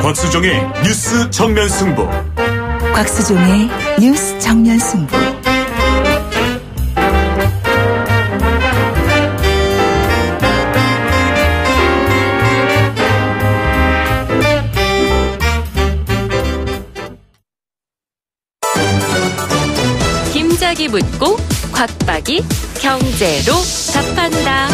곽수종의 뉴스 정면 승부. 곽수종의 뉴스 정면 승부. 김작이 묻고 곽박이 경제로 답한다.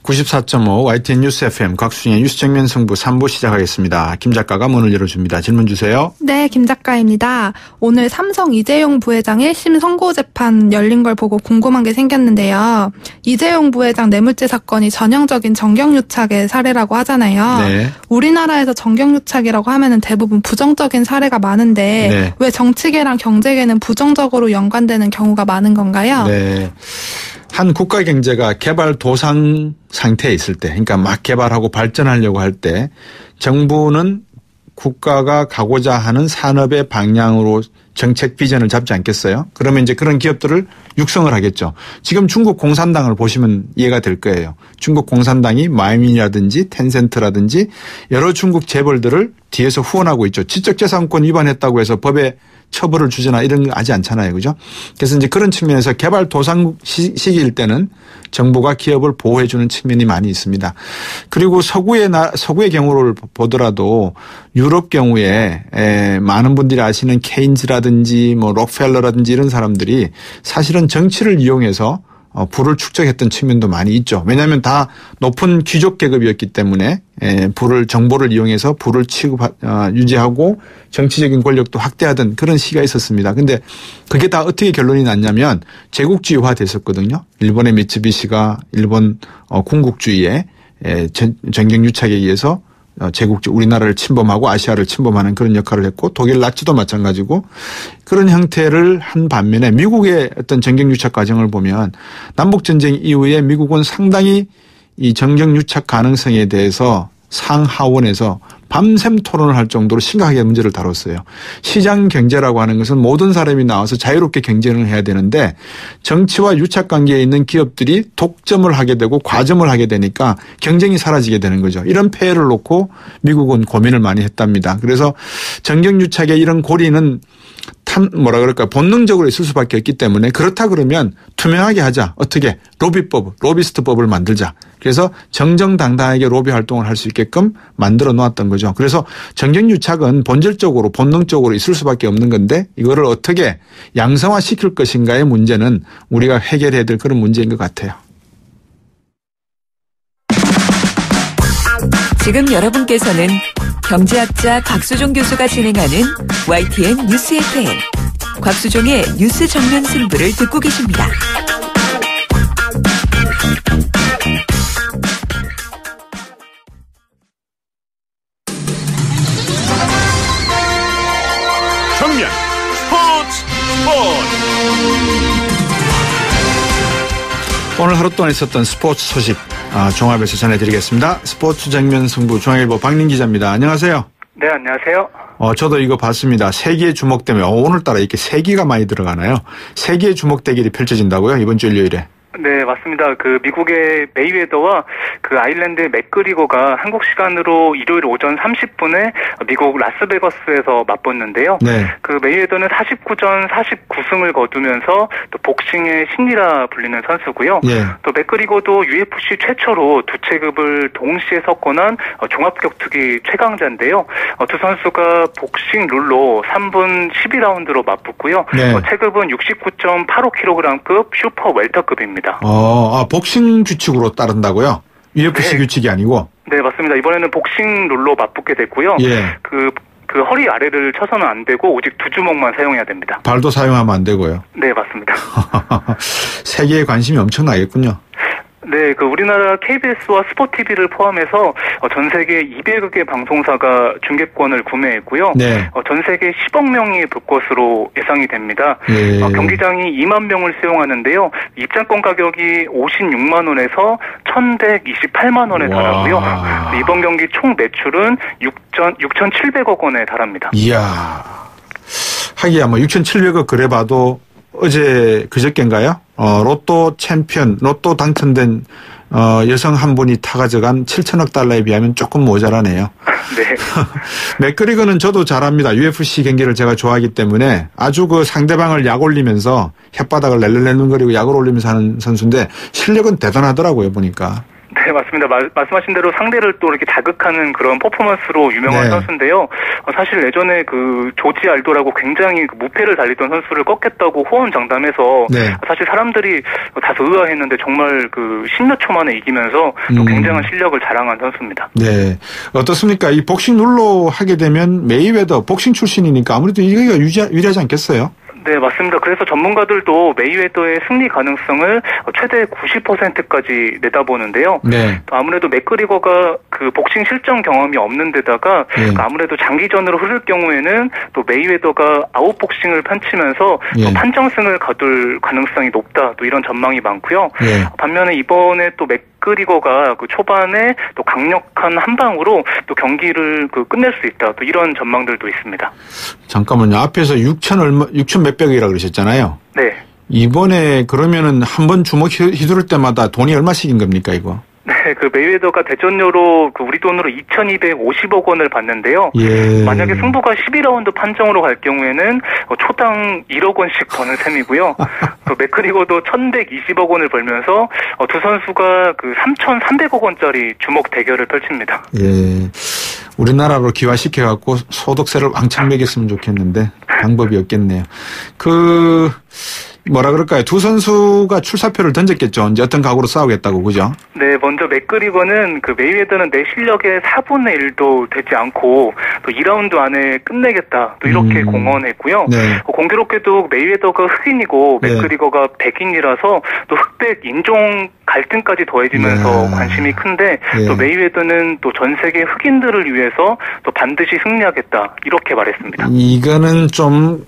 94.5 YTN 뉴스 FM 곽수종의 뉴스 정면 승부 3부 시작하겠습니다. 김 작가가 문을 열어줍니다. 질문 주세요. 네, 김 작가입니다. 오늘 삼성 이재용 부회장 1심 선고재판 열린 걸 보고 궁금한 게 생겼는데요. 이재용 부회장 뇌물죄 사건이 전형적인 정경유착의 사례라고 하잖아요. 네. 우리나라에서 정경유착이라고 하면은 대부분 부정적인 사례가 많은데 네. 왜 정치계랑 경제계는 부정적으로 연관되는 경우가 많은 건가요? 네. 한 국가 경제가 개발 도상 상태에 있을 때, 그러니까 막 개발하고 발전하려고 할 때 정부는 국가가 가고자 하는 산업의 방향으로 정책 비전을 잡지 않겠어요? 그러면 이제 그런 기업들을 육성을 하겠죠. 지금 중국 공산당을 보시면 이해가 될 거예요. 중국 공산당이 마이민이라든지 텐센트라든지 여러 중국 재벌들을 뒤에서 후원하고 있죠. 지적재산권 위반했다고 해서 법에 처벌을 주거나 이런 거 하지 않잖아요. 그죠? 그래서 이제 그런 측면에서 개발 도상 시기일 때는 정부가 기업을 보호해 주는 측면이 많이 있습니다. 그리고 서구의 경우를 보더라도 유럽 경우에 많은 분들이 아시는 케인즈라든지 뭐 록펠러라든지 이런 사람들이 사실은 정치를 이용해서 부를 축적했던 측면도 많이 있죠. 왜냐하면 다 높은 귀족 계급이었기 때문에 정보를 이용해서 부를 유지하고 정치적인 권력도 확대하던 그런 시기가 있었습니다. 근데 그게 다 어떻게 결론이 났냐면 제국주의화 됐었거든요. 일본의 미쓰비시가 일본 군국주의에 정경유착에 의해서 우리나라를 침범하고 아시아를 침범하는 그런 역할을 했고 독일 나치도 마찬가지고 그런 형태를 한 반면에 미국의 어떤 정경유착 과정을 보면 남북전쟁 이후에 미국은 상당히 이 정경유착 가능성에 대해서 상하원에서 밤샘 토론을 할 정도로 심각하게 문제를 다뤘어요. 시장 경제라고 하는 것은 모든 사람이 나와서 자유롭게 경쟁을 해야 되는데 정치와 유착 관계에 있는 기업들이 독점을 하게 되고 과점을 하게 되니까 경쟁이 사라지게 되는 거죠. 이런 폐해를 놓고 미국은 고민을 많이 했답니다. 그래서 정경유착의 이런 고리는 본능적으로 있을 수밖에 없기 때문에 그렇다 그러면 투명하게 하자. 어떻게? 로비스트법을 만들자. 그래서 정정당당하게 로비 활동을 할 수 있게끔 만들어 놓았던 거죠. 그래서 정경유착은 본질적으로 본능적으로 있을 수밖에 없는 건데 이거를 어떻게 양성화시킬 것인가의 문제는 우리가 해결해야 될 그런 문제인 것 같아요. 지금 여러분께서는 경제학자 곽수종 교수가 진행하는 YTN 뉴스 FM 곽수종의 뉴스 정면 승부를 듣고 계십니다. 정면 스포츠. 오늘 하루 동안 있었던 스포츠 소식 종합해서 전해드리겠습니다. 스포츠 정면 승부 중앙일보 박민 기자입니다. 안녕하세요. 네, 안녕하세요. 저도 이거 봤습니다. 세기의 주목 때문에 오늘따라 이렇게 세기가 많이 들어가나요? 세기의 주목 대결이 펼쳐진다고요? 이번 주 일요일에. 네, 맞습니다. 미국의 메이웨더와 아일랜드의 맥그리거가 한국 시간으로 일요일 오전 30분에 미국 라스베거스에서 맞붙는데요. 네. 메이웨더는 49전 49승을 거두면서 또 복싱의 신이라 불리는 선수고요. 네. 또 맥그리거도 UFC 최초로 두 체급을 동시에 석권한 종합격투기 최강자인데요. 두 선수가 복싱 룰로 3분 12라운드로 맞붙고요. 네. 체급은 69.85kg급 슈퍼 웰터급입니다. 복싱 규칙으로 따른다고요? UFC 네. 규칙이 아니고? 네, 맞습니다. 이번에는 복싱 룰로 맞붙게 됐고요. 예. 허리 아래를 쳐서는 안 되고 오직 두 주먹만 사용해야 됩니다. 발도 사용하면 안 되고요. 네, 맞습니다. 세계에 관심이 엄청나겠군요. 네, 우리나라 KBS와 스포티비를 포함해서 전 세계 200여 개 방송사가 중계권을 구매했고요. 네. 전 세계 10억 명이 볼 것으로 예상이 됩니다. 예. 경기장이 2만 명을 수용하는데요. 입장권 가격이 56만 원에서 1,128만 원에 달하고요. 이번 경기 총 매출은 6,700억 원에 달합니다. 이야. 하기야 6,700억 그래봐도 그저께인가요? 로또 당첨된 여성 한 분이 타가져간 7천억 달러에 비하면 조금 모자라네요. 네. 맥그리거는 저도 잘합니다. UFC 경기를 제가 좋아하기 때문에 아주 그 상대방을 약 올리면서 혓바닥을 낼름낼름거리고 약을 올리면서 하는 선수인데 실력은 대단하더라고요, 보니까. 네, 맞습니다. 말씀하신 대로 상대를 또 이렇게 자극하는 그런 퍼포먼스로 유명한 네. 선수인데요. 사실 예전에 그 조지 알도라고 굉장히 그 무패를 달리던 선수를 꺾겠다고 호언장담해서 네. 사실 사람들이 다소 의아했는데 정말 그 10몇 초 만에 이기면서 또 굉장한 실력을 자랑한 선수입니다. 네. 어떻습니까? 이 복싱 룰로 하게 되면 메이웨더 복싱 출신이니까 아무래도 이기가 유리하지 않겠어요? 네, 맞습니다. 그래서 전문가들도 메이웨더의 승리 가능성을 최대 90%까지 내다보는데요. 네. 아무래도 맥그리거가 그 복싱 실전 경험이 없는 데다가 예. 아무래도 장기전으로 흐를 경우에는 또 메이웨더가 아웃복싱을 펼치면서 예. 또 판정승을 거둘 가능성이 높다. 또 이런 전망이 많고요. 예. 반면에 이번에 또 맥그리거가 그 초반에 또 강력한 한 방으로 또 경기를 그 끝낼 수 있다. 또 이런 전망들도 있습니다. 잠깐만요. 앞에서 6천 몇백이라고 그러셨잖아요. 네. 이번에 그러면은 한 번 주먹 휘두를 때마다 돈이 얼마씩인 겁니까, 이거? 네, 그 메이웨더가 대전료로 그 우리 돈으로 2,250억 원을 받는데요. 예. 만약에 승부가 12라운드 판정으로 갈 경우에는 초당 1억 원씩 버는 셈이고요. 또 맥그리거도 1,120억 원을 벌면서 두 선수가 그 3,300억 원짜리 주먹 대결을 펼칩니다. 예. 우리나라로 기화시켜갖고 소득세를 왕창 매겼으면 좋겠는데 방법이 없겠네요. 뭐라 그럴까요? 두 선수가 출사표를 던졌겠죠. 이제 어떤 각오로 싸우겠다고, 그죠? 네, 먼저 맥그리거는 그 메이웨더는 내 실력의 4분의 1도 되지 않고 또 2라운드 안에 끝내겠다. 또 이렇게 공언했고요. 네. 공교롭게도 메이웨더가 흑인이고 네. 맥그리거가 백인이라서 또 흑백 인종 갈등까지 더해지면서 네. 관심이 큰데 네. 또 메이웨더는 또 전 세계 흑인들을 위해서 또 반드시 승리하겠다. 이렇게 말했습니다. 이거는 좀,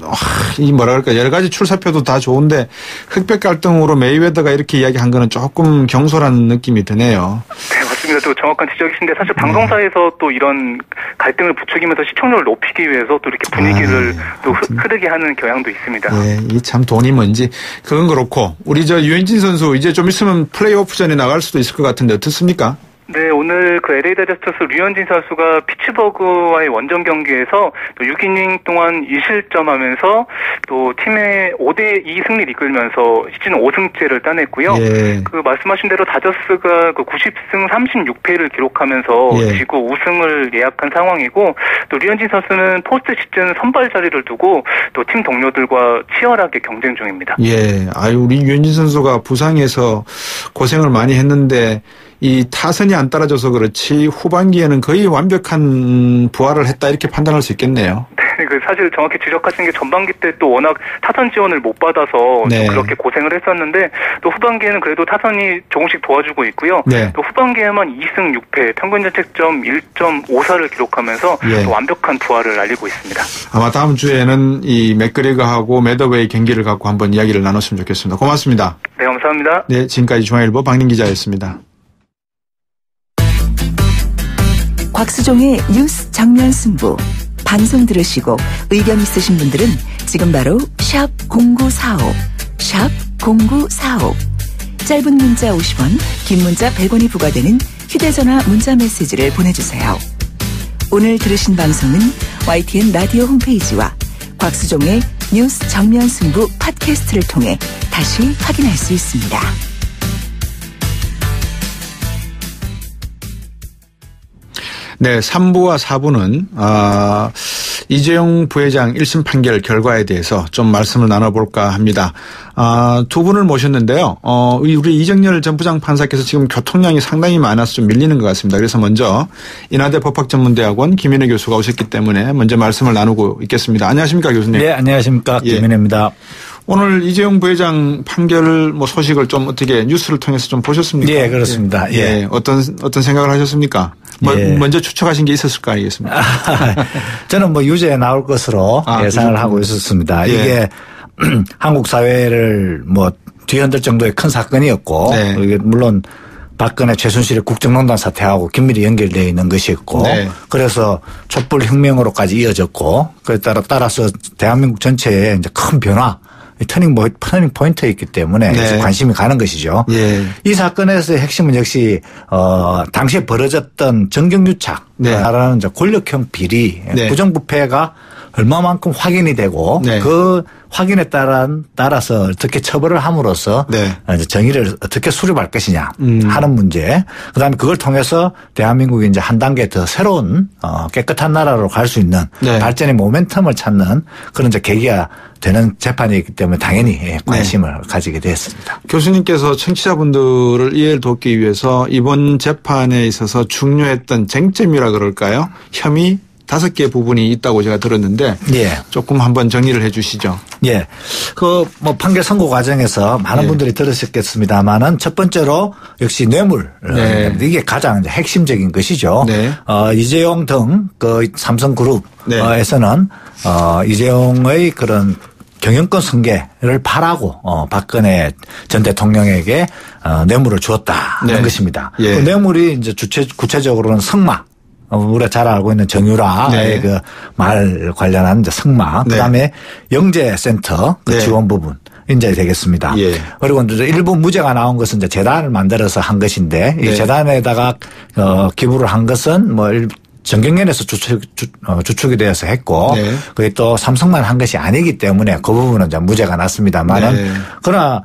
뭐라 그럴까, 여러 가지 출사표도 다 좋은데 흑백 갈등으로 메이웨더가 이렇게 이야기한 거는 조금 경솔한 느낌이 드네요. 네, 맞습니다. 또 정확한 지적이신데 사실 방송사에서 또 이런 갈등을 부추기면서 시청률을 높이기 위해서 또 이렇게 분위기를 또 흐르게 하는 경향도 있습니다. 네, 이 참 돈이 뭔지. 그건 그렇고 우리 유현진 선수 이제 좀 있으면 플레이오프전에 나갈 수도 있을 것 같은데 어떻습니까? 네, 오늘 그 LA 다저스터스 류현진 선수가 피츠버그와의 원정 경기에서 또 6이닝 동안 2실점하면서 또 팀의 5대2 승리를 이끌면서 시즌 5승째를 따냈고요. 예. 그 말씀하신 대로 다저스가 그 90승 36패를 기록하면서 예. 지구 우승을 예약한 상황이고 또 류현진 선수는 포스트 시즌 선발 자리를 두고 또 팀 동료들과 치열하게 경쟁 중입니다. 예. 우리 유현진 선수가 부상해서 고생을 많이 했는데 이 타선이 안 따라줘서 그렇지 후반기에는 거의 완벽한 부활을 했다 이렇게 판단할 수 있겠네요. 네, 그 사실 정확히 지적하신 게 전반기 때 또 워낙 타선 지원을 못 받아서 네. 또 그렇게 고생을 했었는데 또 후반기에는 그래도 타선이 조금씩 도와주고 있고요. 네. 또 후반기에만 2승 6패 평균 자책점 1.54를 기록하면서 예. 또 완벽한 부활을 알리고 있습니다. 아마 다음 주에는 이 맥그리거하고 매더웨이 경기를 갖고 한번 이야기를 나눴으면 좋겠습니다. 고맙습니다. 네, 감사합니다. 네, 지금까지 중앙일보 박민 기자였습니다. 곽수종의 뉴스 정면 승부. 방송 들으시고 의견 있으신 분들은 지금 바로 샵 0945, 샵 0945. 짧은 문자 50원, 긴 문자 100원이 부과되는 휴대전화 문자 메시지를 보내주세요. 오늘 들으신 방송은 YTN 라디오 홈페이지와 곽수종의 뉴스 정면 승부 팟캐스트를 통해 다시 확인할 수 있습니다. 네, 3부와 4부는 이재용 부회장 1심 판결 결과에 대해서 좀 말씀을 나눠볼까 합니다. 두 분을 모셨는데요. 우리 이정열 전 부장 판사께서 지금 교통량이 상당히 많아서 좀 밀리는 것 같습니다. 그래서 먼저 인하대 법학전문대학원 김인혜 교수가 오셨기 때문에 먼저 말씀을 나누고 있겠습니다. 안녕하십니까, 교수님? 네, 안녕하십니까, 김인혜입니다. 오늘 이재용 부회장 판결 소식을 좀 어떻게 뉴스를 통해서 좀 보셨습니까? 네, 그렇습니다. 예. 예. 어떤 생각을 하셨습니까? 예. 먼저 추측하신 게 있었을 거 아니겠습니까? 저는 유죄에 나올 것으로 예상을 하고 있었습니다. 예. 이게 한국 사회를 뒤흔들 정도의 큰 사건이었고, 네. 이게 물론 박근혜 최순실의 국정농단 사태하고 긴밀히 연결되어 있는 것이었고, 네. 그래서 촛불 혁명으로까지 이어졌고, 그에 따라서 대한민국 전체에 이제 큰 변화, 터닝 포인트에 있기 때문에 네. 관심이 가는 것이죠. 예. 이 사건에서의 핵심은 역시 당시에 벌어졌던 정경유착이라는 네. 권력형 비리 네. 부정부패가 얼마만큼 확인이 되고 네. 그 확인에 따라서 어떻게 처벌을 함으로써 네. 이제 정의를 어떻게 수립할 것이냐 하는 문제. 그다음에 그걸 통해서 대한민국이 이제 한 단계 더 새로운 깨끗한 나라로 갈 수 있는 네. 발전의 모멘텀을 찾는 그런 이제 계기가 되는 재판이기 때문에 당연히 관심을 가지게 됐습니다. 교수님께서 청취자분들을 이해를 돕기 위해서 이번 재판에 있어서 중요했던 쟁점이라 그럴까요? 혐의 5개 부분이 있다고 제가 들었는데 예. 조금 한번 정리를 해 주시죠. 예. 판결 선고 과정에서 많은 예. 분들이 들으셨겠습니다만은 첫 번째로 역시 뇌물. 네. 이게 가장 이제 핵심적인 것이죠. 네. 이재용 등 그 삼성그룹에서는 네. 이재용의 그런 경영권 승계를 바라고 박근혜 전 대통령에게 뇌물을 주었다는 네. 것입니다. 예. 그 뇌물이 이제 구체적으로는 승마. 우리가 잘 알고 있는 정유라의 네. 그 말 관련한 이제 승마, 네. 그다음에 영재센터 그 네. 지원 부분. 이제 되겠습니다. 예. 그리고 이제 일부 무죄가 나온 것은 이제 재단을 만들어서 한 것인데 네. 이 재단에다가 기부를 한 것은 정경련에서 주축이 되어서 했고 네. 그게 또 삼성만 한 것이 아니기 때문에 그 부분은 이제 무죄가 났습니다만은 네. 그러나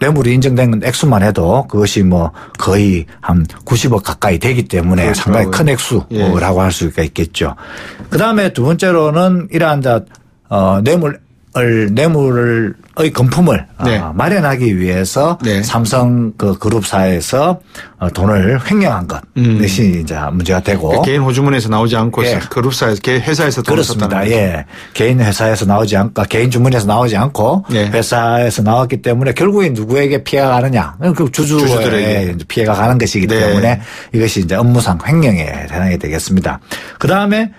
뇌물이 인정된 액수만 해도 그것이 거의 한 90억 가까이 되기 때문에 그렇더라고요. 상당히 큰 액수라고 예. 할 수가 있겠죠. 그다음에 두 번째로는 이러한 뇌물의 금품을 네. 마련하기 위해서 네. 삼성 그 그룹사에서 돈을 횡령한 것이 이제 문제가 되고 개인 호주문에서 나오지 않고 예. 그룹사에서 회사에서 돈을 썼다는 그렇습니다. 거죠. 예. 개인 회사에서 나오지 않고 개인 주문에서 나오지 않고 예. 회사에서 나왔기 때문에 결국에 누구에게 피해가 가느냐? 그 주주들에게. 주주에게 피해가 가는 것이기 네. 때문에 이것이 이제 업무상 횡령에 해당이 되겠습니다. 그다음에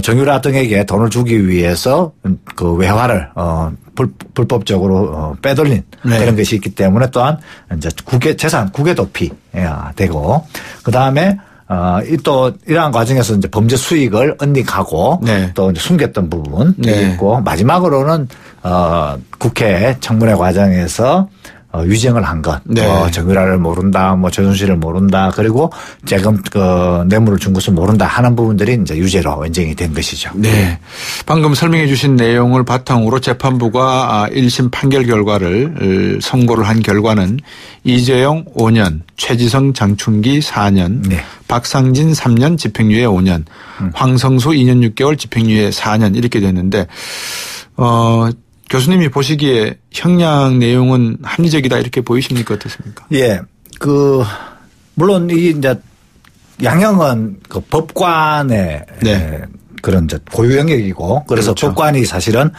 정유라 등에게 돈을 주기 위해서 그 외화를 불법적으로 빼돌린 네. 그런 것이 있기 때문에 또한 이제 재산 국외 도피가 되고 그다음에 또 이러한 과정에서 이제 범죄 수익을 은닉하고 네. 또 이제 숨겼던 부분이 네. 있고 마지막으로는 국회 청문회 과정에서 위증을 한 것, 네. 정유라를 모른다, 최순실을 모른다, 그리고 재금 뇌물을 준 것을 모른다 하는 부분들이 이제 유죄로 인정이 된 것이죠. 네. 방금 설명해 주신 내용을 바탕으로 재판부가 1심 판결 결과를 선고를 한 결과는 이재용 5년, 최지성 장충기 4년, 네. 박상진 3년 집행유예 5년, 황성수 2년 6개월 집행유예 4년 이렇게 됐는데 교수님이 보시기에 형량 내용은 합리적이다 이렇게 보이십니까? 어떻습니까? 예. 물론 이 이제 양형은 그 법관의 네. 그런 이제 고유 영역이고 그래서 그렇죠. 법관이 사실은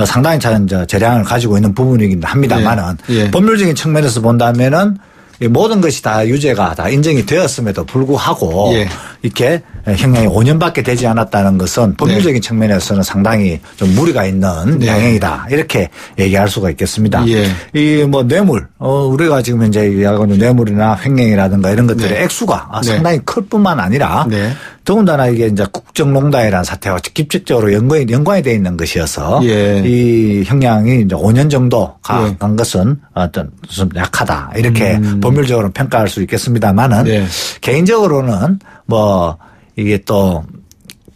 상당히 재량을 가지고 있는 부분이긴 합니다만은 네. 예. 법률적인 측면에서 본다면은 이 모든 것이 다 유죄가 다 인정이 되었음에도 불구하고 예. 이렇게 형량이 5년밖에 되지 않았다는 것은 법률적인 측면에서는 상당히 좀 무리가 있는 네. 양형이다 이렇게 얘기할 수가 있겠습니다. 예. 이 뇌물 우리가 지금 현재 얘기하고 있는 뇌물이나 횡령이라든가 이런 것들의 네. 액수가 네. 상당히 클 뿐만 아니라 네. 더군다나 이게 이제 국정농단이라는 사태와 직접적으로 연관이 되어 있는 것이어서 예. 이 형량이 이제 5년 정도 간 예. 것은 좀 약하다 이렇게 법률적으로 평가할 수 있겠습니다만은 네. 개인적으로는 이게 또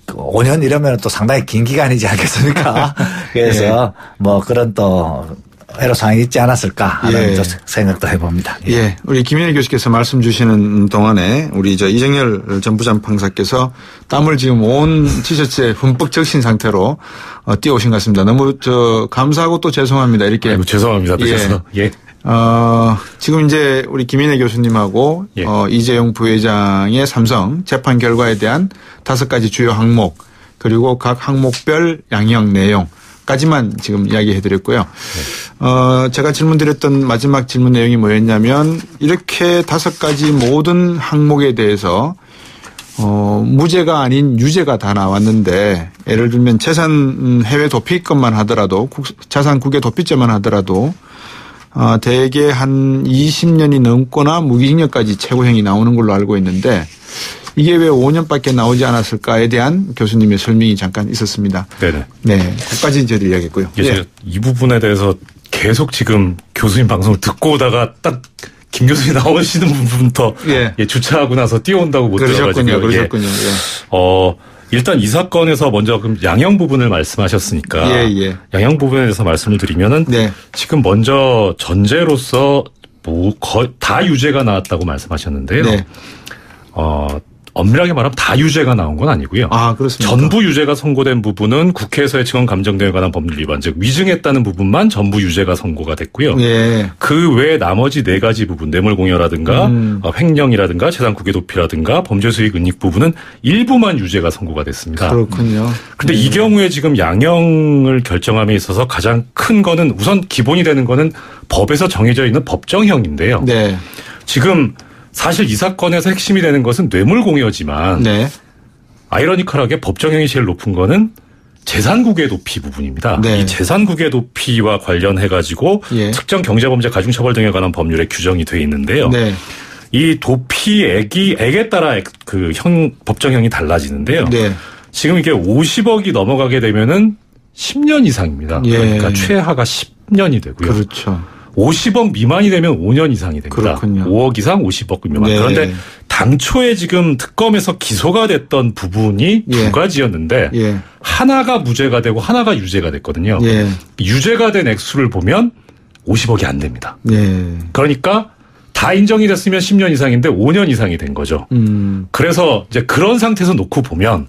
5년 이러면 또 상당히 긴 기간이지 않겠습니까? 그래서 그런 또 애로사항이 있지 않았을까 하는 예. 생각도 해봅니다. 예. 우리 김인혜 교수께서 말씀 주시는 동안에 우리 이정열 전부장 판사께서 땀을 지금 온 티셔츠에 흠뻑 적신 상태로 뛰어오신 것 같습니다. 너무 감사하고 또 죄송합니다. 이렇게. 아이고, 죄송합니다. 그래서. 예. 지금 이제 우리 김인혜 교수님하고 예. 이재용 부회장의 삼성 재판 결과에 대한 5가지 주요 항목 그리고 각 항목별 양형 내용까지만 지금 이야기해 드렸고요. 제가 질문드렸던 마지막 질문 내용이 뭐였냐면 이렇게 5가지 모든 항목에 대해서 무죄가 아닌 유죄가 다 나왔는데 예를 들면 재산 해외 도피권만 하더라도 자산 국외 도피죄만 하더라도 대개 한 20년이 넘거나 무기징역까지 최고형이 나오는 걸로 알고 있는데 이게 왜 5년밖에 나오지 않았을까에 대한 교수님의 설명이 잠깐 있었습니다. 네네. 네, 거기까지 저희들 이야기했고요. 제가 이 부분에 대해서 계속 지금 교수님 방송을 듣고 오다가 딱 김 교수님 나오시는 부분부터 주차하고 나서 뛰어온다고 못 들어가지고. 그러셨군요. 일단 이 사건에서 먼저 그럼 양형 부분을 말씀하셨으니까 양형 부분에 대해서 말씀을 드리면은 지금 먼저 전제로서 다 유죄가 나왔다고 말씀하셨는데요. 엄밀하게 말하면 다 유죄가 나온 건 아니고요. 아, 그렇습니까? 전부 유죄가 선고된 부분은 국회에서의 증언 감정 등에 관한 법률 위반, 즉 위증했다는 부분만 전부 유죄가 선고가 됐고요. 그 외 나머지 4가지 부분, 뇌물공여라든가 횡령이라든가 재산 국외 도피라든가 범죄 수익 은닉 부분은 일부만 유죄가 선고가 됐습니다. 그렇군요. 그런데 이 경우에 지금 양형을 결정함에 있어서 가장 큰 거는 우선 기본이 되는 거는 법에서 정해져 있는 법정형인데요. 지금 사실 이 사건에서 핵심이 되는 것은 뇌물공여지만 아이러니컬하게 법정형이 제일 높은 거는 재산국외 도피 부분입니다. 이 재산국외 도피와 관련해가지고 특정 경제범죄 가중처벌 등에 관한 법률에 규정이 돼 있는데요. 이 도피액에 따라 그 법정형이 달라지는데요. 지금 이게 50억이 넘어가게 되면은 10년 이상입니다. 그러니까 최하가 10년이 되고요. 그렇죠. 50억 미만이 되면 5년 이상이 됩니다. 그렇군요. 5억 이상 50억 미만. 그런데 당초에 지금 특검에서 기소가 됐던 부분이 2가지였는데 하나가 무죄가 되고 하나가 유죄가 됐거든요. 유죄가 된 액수를 보면 50억이 안 됩니다. 그러니까 다 인정이 됐으면 10년 이상인데 5년 이상이 된 거죠. 그래서 이제 그런 상태에서 놓고 보면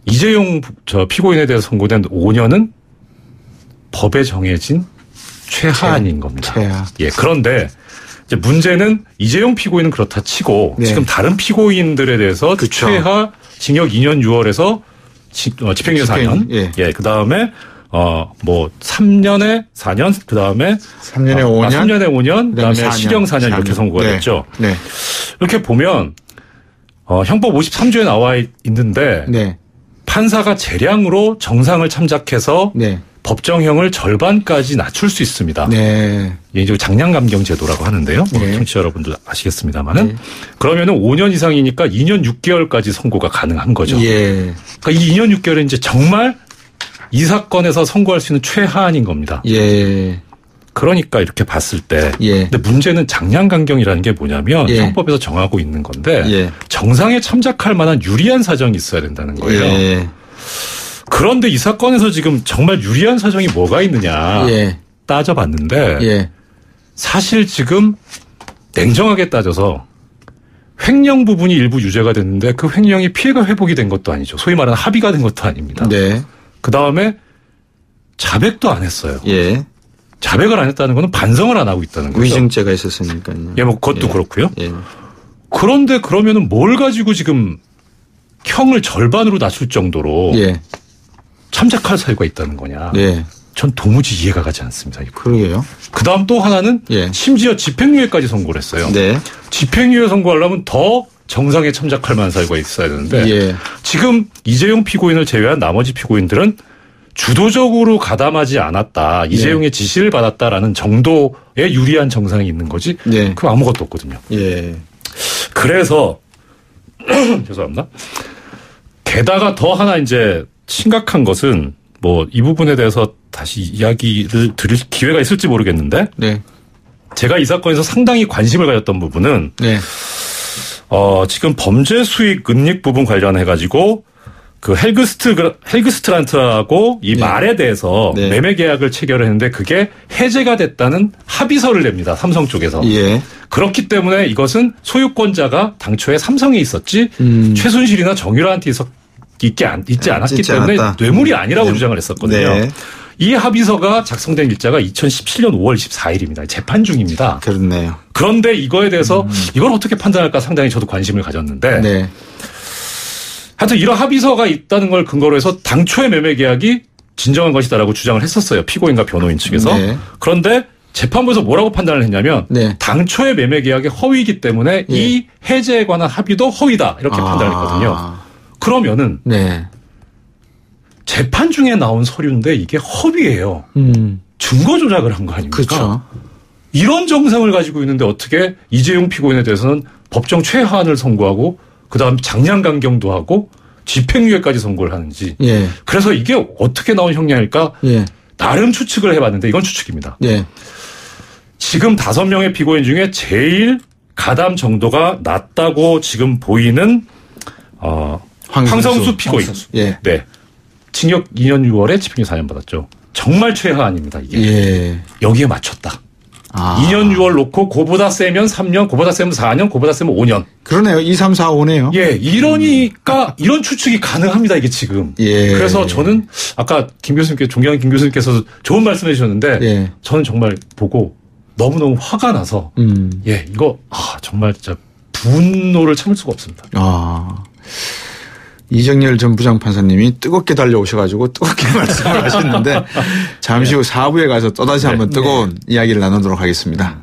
이재용 피고인에 대해서 선고된 5년은 법에 정해진 최하한인 겁니다. 그런데 이제 문제는 이재용 피고인은 그렇다 치고 지금 다른 피고인들에 대해서 최하 징역 2년 6월에서 집행유예 4년. 그다음에 3년에 4년, 그다음에 3년에 5년, 3년에 5년, 그다음에 실형 4년 이렇게 선고가 됐죠. 이렇게 보면 형법 53조에 나와 있는데 판사가 재량으로 정상을 참작해서 법정형을 절반까지 낮출 수 있습니다. 이제 장량감경 제도라고 하는데요. 청취자 여러분도 아시겠습니다만은 그러면은 5년 이상이니까 2년 6개월까지 선고가 가능한 거죠. 그러니까 이 2년 6개월은 이제 정말 이 사건에서 선고할 수 있는 최하한인 겁니다. 그러니까 이렇게 봤을 때, 근데 문제는 장량감경이라는 게 뭐냐면 형법에서 정하고 있는 건데 정상에 참작할 만한 유리한 사정이 있어야 된다는 거예요. 그런데 이 사건에서 지금 정말 유리한 사정이 뭐가 있느냐 따져봤는데 사실 지금 냉정하게 따져서 횡령 부분이 일부 유죄가 됐는데 그 횡령이 피해가 회복이 된 것도 아니죠. 소위 말하는 합의가 된 것도 아닙니다. 그다음에 자백도 안 했어요. 자백을 안 했다는 것은 반성을 안 하고 있다는 거죠. 위증죄가 있었으니까요. 그것도 그렇고요. 그런데 그러면은 뭘 가지고 지금 형을 절반으로 낮출 정도로 참작할 사유가 있다는 거냐. 전 도무지 이해가 가지 않습니다. 그러게요. 그다음 또 하나는 심지어 집행유예까지 선고를 했어요. 집행유예 선고하려면 더 정상에 참작할 만한 사유가 있어야 되는데 지금 이재용 피고인을 제외한 나머지 피고인들은 주도적으로 가담하지 않았다. 이재용의 지시를 받았다라는 정도의 유리한 정상이 있는 거지. 그거 아무것도 없거든요. 그래서 죄송합니다. 게다가 더 하나 이제 심각한 것은 이 부분에 대해서 다시 이야기를 드릴 기회가 있을지 모르겠는데 제가 이 사건에서 상당히 관심을 가졌던 부분은 지금 범죄 수익 은닉 부분 관련해 가지고 그 헬그스트란트하고 이 말에 대해서 매매 계약을 체결했는데 그게 해제가 됐다는 합의서를 냅니다. 삼성 쪽에서. 그렇기 때문에 이것은 소유권자가 당초에 삼성에 있었지 최순실이나 정유라한테 있지 않았기 때문에 뇌물이 아니라고 주장을 했었거든요. 이 합의서가 작성된 일자가 2017년 5월 24일입니다. 재판 중입니다. 그렇네요. 그런데 이거에 대해서 이걸 어떻게 판단할까 상당히 저도 관심을 가졌는데 하여튼 이런 합의서가 있다는 걸 근거로 해서 당초의 매매 계약이 진정한 것이다라고 주장을 했었어요. 피고인과 변호인 측에서. 그런데 재판부에서 뭐라고 판단을 했냐면 당초의 매매 계약이 허위이기 때문에 이 해제에 관한 합의도 허위다 이렇게 판단을 했거든요. 그러면은 재판 중에 나온 서류인데 이게 허위예요. 증거 조작을 한 거 아닙니까? 그렇죠. 이런 정상을 가지고 있는데 어떻게 이재용 피고인에 대해서는 법정 최하한을 선고하고 그다음 장량 강경도 하고 집행유예까지 선고를 하는지. 예. 그래서 이게 어떻게 나온 형량일까? 예. 나름 추측을 해봤는데 이건 추측입니다. 예. 지금 5명의 피고인 중에 제일 가담 정도가 낮다고 지금 보이는 황성수 피고인. 예. 네. 징역 2년 6월에 집행유예 4년 받았죠. 정말 최하 아닙니다, 이게. 예. 여기에 맞췄다. 2년 6월 놓고 그보다 세면 3년, 그보다 세면 4년, 그보다 세면 5년. 그러네요. 2, 3, 4, 5네요. 예, 이러니까 이런 추측이 가능합니다, 이게 지금. 예. 그래서 저는 아까 김 교수님께, 존경하는 김 교수님께서 좋은 말씀해 주셨는데 예. 저는 정말 보고 너무너무 화가 나서 예, 이거 정말 진짜 분노를 참을 수가 없습니다. 이정열 전 부장판사님이 뜨겁게 달려오셔가지고 뜨겁게 말씀을 하셨는데 잠시 후 4부에 가서 또다시 한번 뜨거운 이야기를 나누도록 하겠습니다.